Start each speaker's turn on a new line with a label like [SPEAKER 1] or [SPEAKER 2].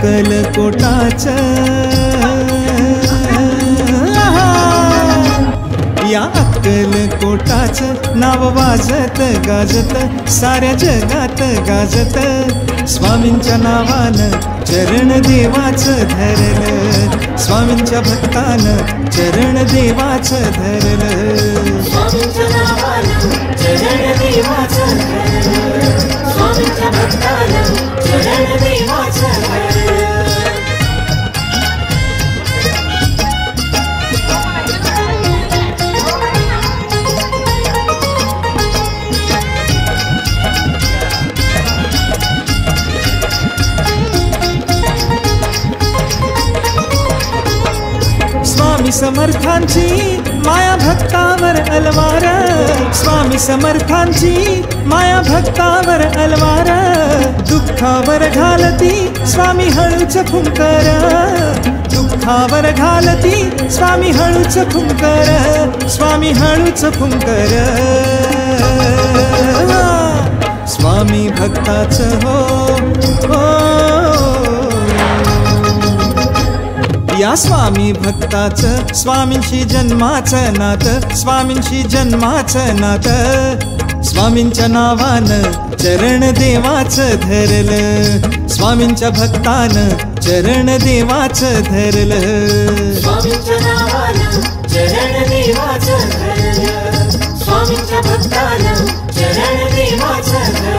[SPEAKER 1] अक्कलकोटाचं या अक्कलकोटाचं नाव वाजत गाजत साऱ्या जगात गाजत स्वामींच्या नावानं चरण देवाचं धरलं स्वामींच्या भक्तानं चरण देवाचं धरलं
[SPEAKER 2] स्वामींच्या नावानं चरण देवाचं धरलं स्वामींच्या भक्तानं चरण देवाचं धरलं
[SPEAKER 1] स्वामी समर्थांची माया भक्तावर अलवार स्वामी समर्थांची माया भक्तावर अलवार दुःखावर घालती स्वामी हळूच फुंकर दुःखावर घालती स्वामी हळूच फुंकर स्वामी हळूच फुंकर स्वामी भक्ताचं हो या स्वामी भक्ताचं स्वामींशी जन्माचं नातं स्वामींशी जन्माचं नातं स्वामींच्या नावानं चरण देवाचं धरलं स्वामींच्या भक्तानं चरण देवाचं धरलं
[SPEAKER 2] स्वामींच्या नावानं चरण देवाचं धरलं स्वामींच्या भक्तानं चरण देवाचं धरलं